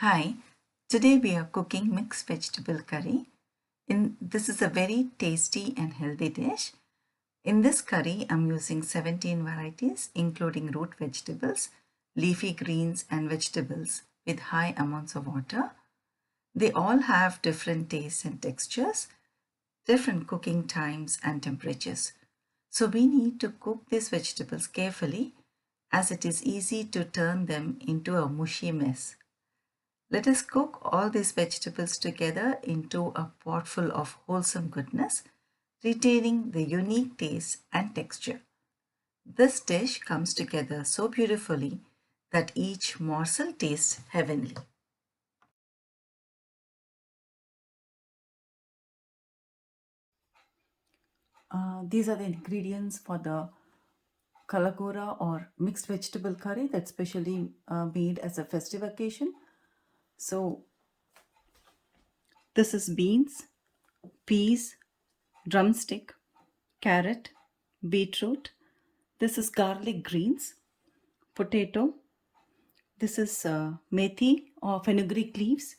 Hi, today we are cooking mixed vegetable curry. This is a very tasty and healthy dish. In this curry, I'm using 17 varieties, including root vegetables, leafy greens, and vegetables with high amounts of water. They all have different tastes and textures, different cooking times and temperatures. So we need to cook these vegetables carefully as it is easy to turn them into a mushy mess. Let us cook all these vegetables together into a pot full of wholesome goodness, retaining the unique taste and texture. This dish comes together so beautifully that each morsel tastes heavenly. These are the ingredients for the Kalagura or mixed vegetable curry that's specially made as a festive occasion. So, this is beans, peas, drumstick, carrot, beetroot. This is garlic greens, potato. This is methi or fenugreek leaves.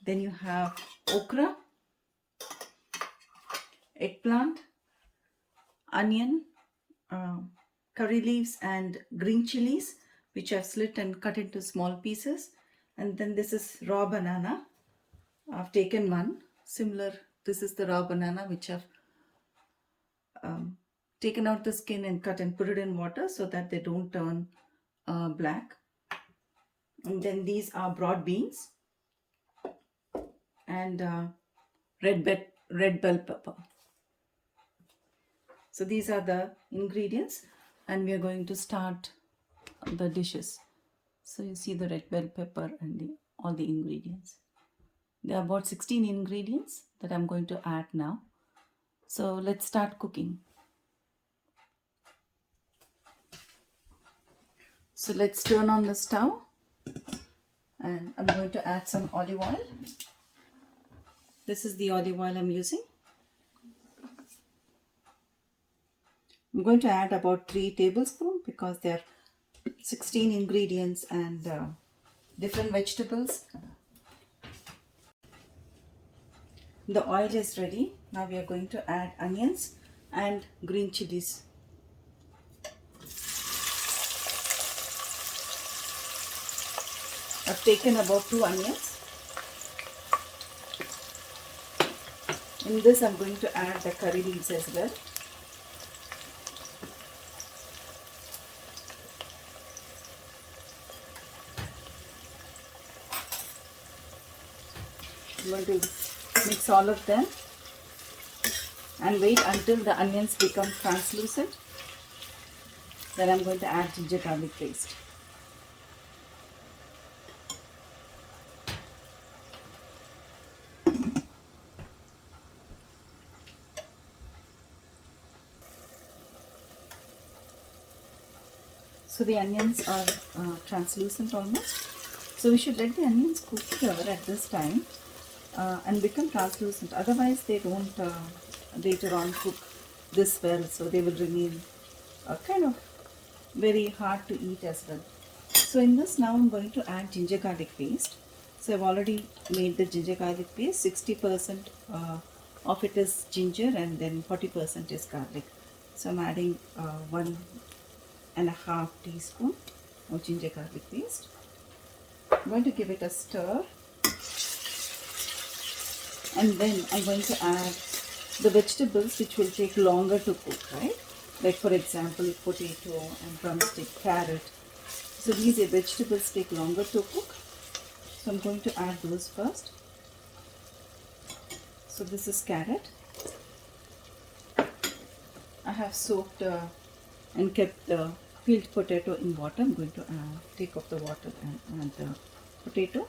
Then you have okra, eggplant, onion, uh, curry leaves, and green chilies, which I've slit and cut into small pieces. And then this is raw banana. I've taken one similar. This is the raw banana which I've taken out the skin and cut and put it in water so that they don't turn black. And then these are broad beans and red bell pepper. So these are the ingredients, and we are going to start the dishes. So you see the red bell pepper and all the ingredients. There are about 16 ingredients that I'm going to add now. So let's start cooking. So let's turn on the stove, and I'm going to add some olive oil. This is the olive oil I'm using. I'm going to add about 3 tablespoons because there are 16 ingredients and different vegetables. The oil is ready. Now we are going to add onions and green chilies. I've taken about 2 onions. In this I'm going to add the curry leaves as well. I'm going to mix all of them and wait until the onions become translucent. Then I'm going to add ginger garlic paste. So the onions are translucent almost. So we should let the onions cook here at this time and become translucent. Otherwise they don't later on cook this well. So they will remain kind of very hard to eat as well. So in this now I'm going to add ginger garlic paste. So I've already made the ginger garlic paste. 60% of it is ginger and then 40% is garlic. So I'm adding 1.5 teaspoon of ginger garlic paste. I'm going to give it a stir, and then I'm going to add the vegetables which will take longer to cook, right? Like for example, potato and drumstick, carrot. So these vegetables take longer to cook. So I'm going to add those first. So this is carrot. I have soaked and kept the peeled potato in water. I'm going to take off the water and add the potato.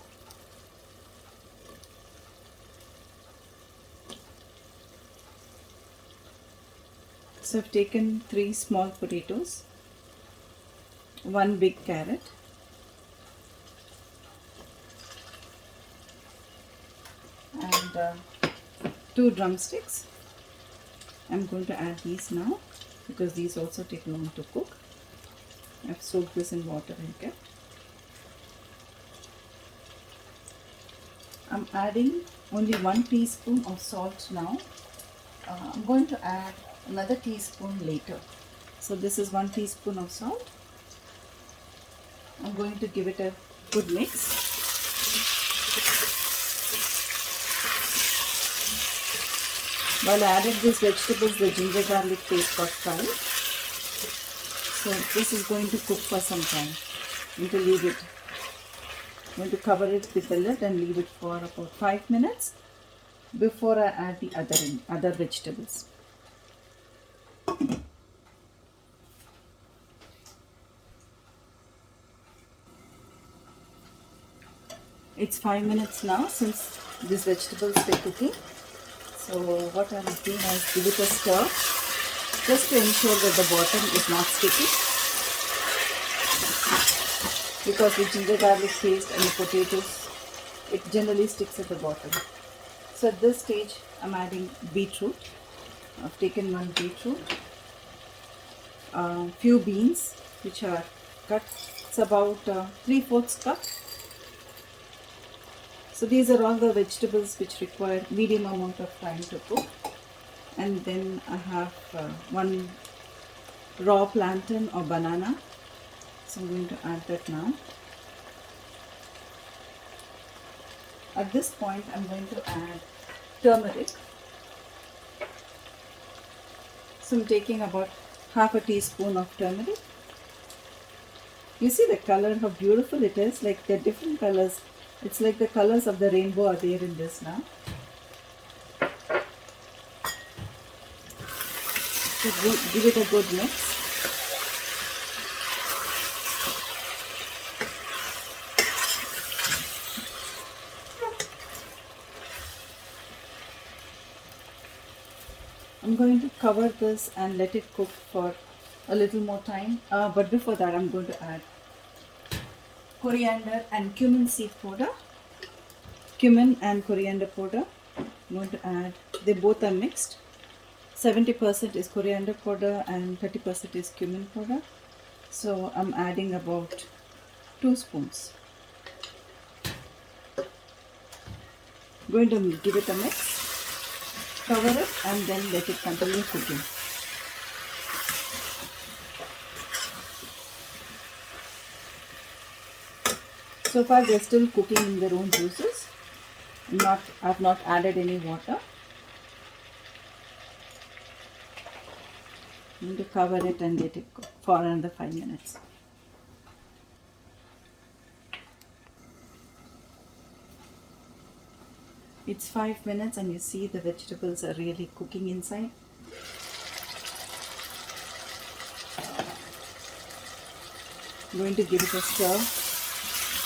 So I've taken 3 small potatoes, 1 big carrot, and 2 drumsticks. I'm going to add these now because these also take long to cook. I've soaked this in water and kept. I'm adding only 1 teaspoon of salt now. I'm going to add another teaspoon later. So this is 1 teaspoon of salt. I'm going to give it a good mix. While I added these vegetables, the ginger garlic paste got fried. So this is going to cook for some time. I'm going to leave it. I'm going to cover it with the lid and leave it for about 5 minutes before I add the other vegetables. It's 5 minutes now since these vegetables were cooking. So what I'm doing is give it a stir just to ensure that the bottom is not sticky, because with ginger garlic paste and the potatoes, it generally sticks at the bottom. So at this stage I'm adding beetroot. I've taken 1 beetroot, few beans which are cut. It's about 3/4 cup. So these are all the vegetables which require medium amount of time to cook. And then I have 1 raw plantain or banana. So I'm going to add that now. At this point I'm going to add turmeric. So I'm taking about half a teaspoon of turmeric. You see the color, how beautiful it is, like the different colors. It's like the colors of the rainbow are there in this now. So give it a good mix. I'm going to cover this and let it cook for a little more time. But before that I'm going to add coriander and cumin seed powder. Cumin and coriander powder. I'm going to add, they both are mixed. 70% is coriander powder and 30% is cumin powder. So I'm adding about 2 spoons. I'm going to give it a mix, cover it, and then let it continue cooking. So far they're still cooking in their own juices. I've not added any water. I'm going to cover it and let it cook for another 5 minutes. It's 5 minutes and you see the vegetables are really cooking inside. I'm going to give it a stir.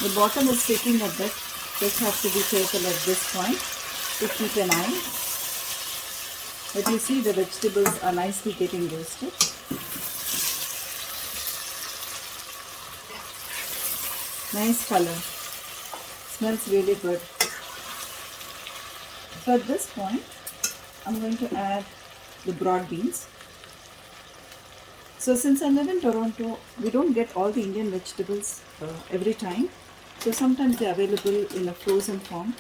The bottom is sticking a bit. Just have to be careful at this point to keep an eye. But you see the vegetables are nicely getting roasted. Nice color. Smells really good. So at this point, I'm going to add the broad beans. So since I live in Toronto, we don't get all the Indian vegetables every time. So sometimes they're available in a frozen form.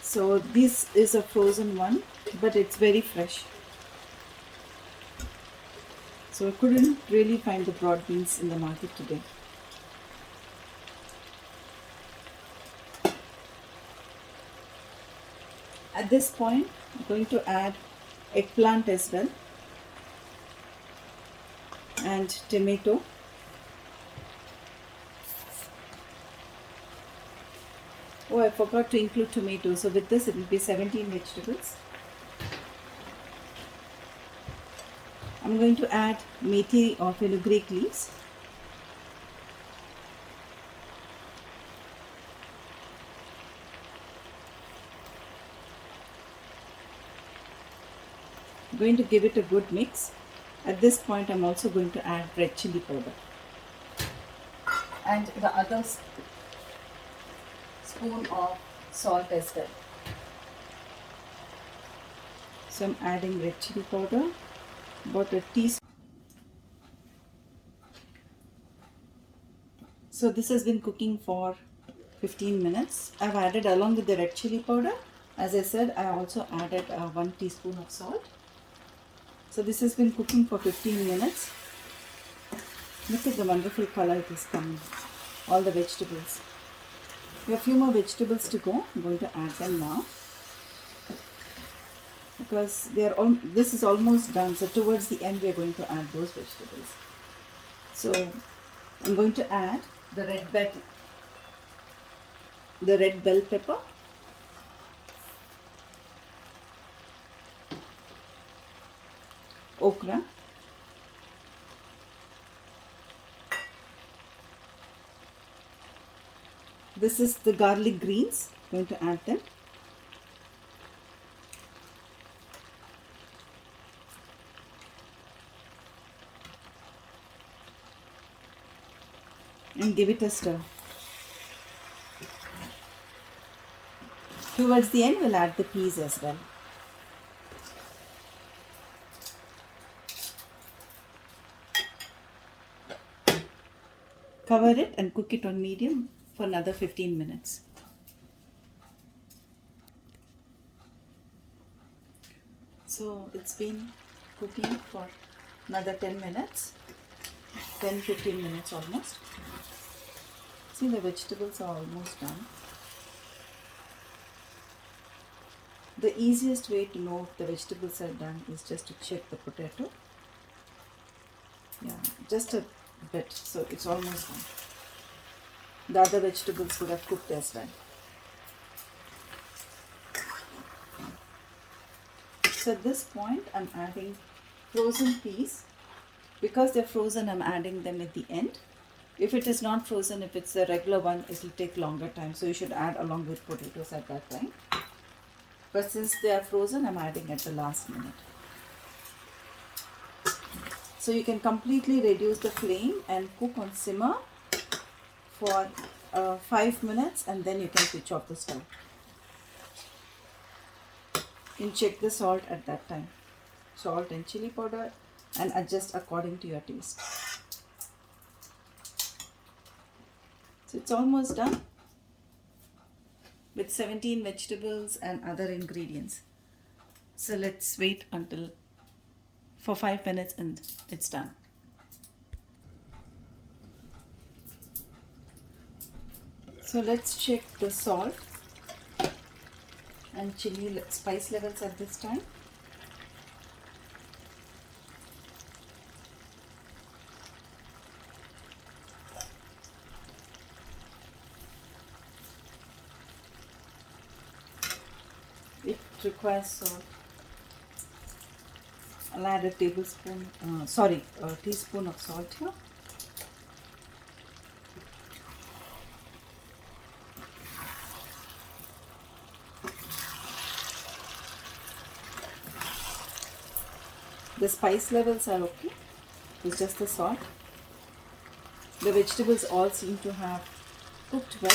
So this is a frozen one, but it's very fresh. So I couldn't really find the broad beans in the market today. At this point, I'm going to add eggplant as well and tomato. Oh, I forgot to include tomato. So with this, it will be 17 vegetables. I'm going to add methi or fenugreek leaves. I'm going to give it a good mix. At this point, I'm also going to add red chili powder and the other spoon of salt as well. So I'm adding red chili powder, about a teaspoon. So this has been cooking for 15 minutes. I've added, along with the red chili powder, as I said, I also added 1 teaspoon of salt. So this has been cooking for 15 minutes. Look at the wonderful color it is coming. All the vegetables. We have a few more vegetables to go. I'm going to add them now, because they are all, this is almost done. So towards the end we are going to add those vegetables. So I'm going to add the red bell pepper, okra, this is the garlic greens. I'm going to add them. And give it a stir. Towards the end we'll add the peas as well. Cover it and cook it on medium for another 15 minutes. So it's been cooking for another 10 minutes, 10-15 minutes almost. See, the vegetables are almost done. The easiest way to know if the vegetables are done is just to check the potato. Yeah, just a bit, so it's almost done. The other vegetables would have cooked as well. So at this point I'm adding frozen peas. Because they're frozen, I'm adding them at the end. If it is not frozen, if it's the regular one, it will take longer time, so you should add along with potatoes at that time. But since they are frozen, I'm adding at the last minute. So you can completely reduce the flame and cook on simmer for 5 minutes, and then you can switch off the stove. You can check the salt at that time. Salt and chili powder, and adjust according to your taste. So it's almost done with 17 vegetables and other ingredients. So let's wait until for 5 minutes and it's done. So let's check the salt and chili spice levels at this time. It requires salt. I'll add a teaspoon of salt here. The spice levels are okay. It's just the salt. The vegetables all seem to have cooked well.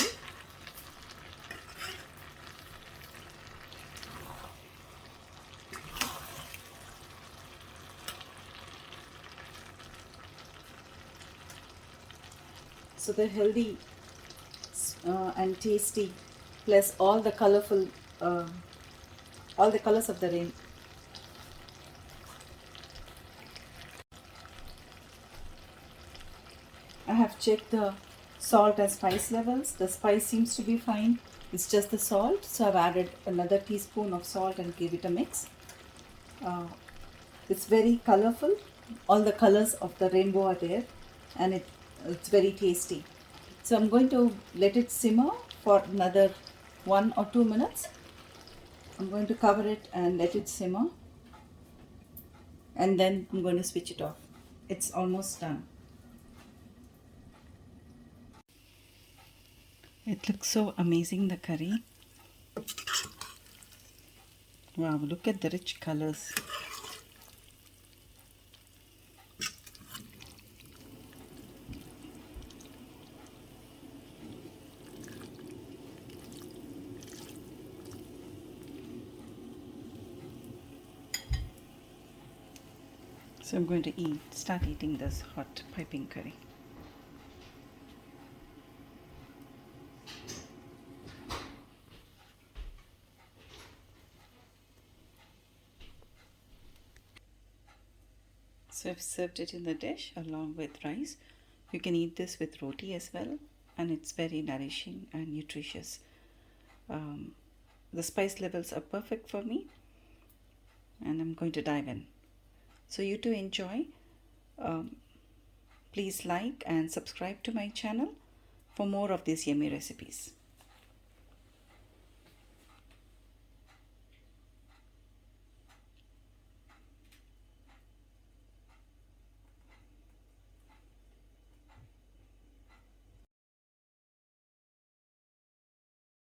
So they're healthy and tasty, plus all the colorful, all the colors of the rain. I have checked the salt and spice levels. The spice seems to be fine. It's just the salt. So I've added another teaspoon of salt and give it a mix. It's very colorful. All the colors of the rainbow are there, and it's very tasty. So I'm going to let it simmer for another 1 or 2 minutes. I'm going to cover it and let it simmer, and then I'm going to switch it off. It's almost done. It looks so amazing, the curry. Wow, look at the rich colors. So I'm going to start eating this hot piping curry. So I've served it in the dish along with rice. You can eat this with roti as well, and it's very nourishing and nutritious. The spice levels are perfect for me, and I'm going to dive in. So you too enjoy. Please like and subscribe to my channel for more of these yummy recipes.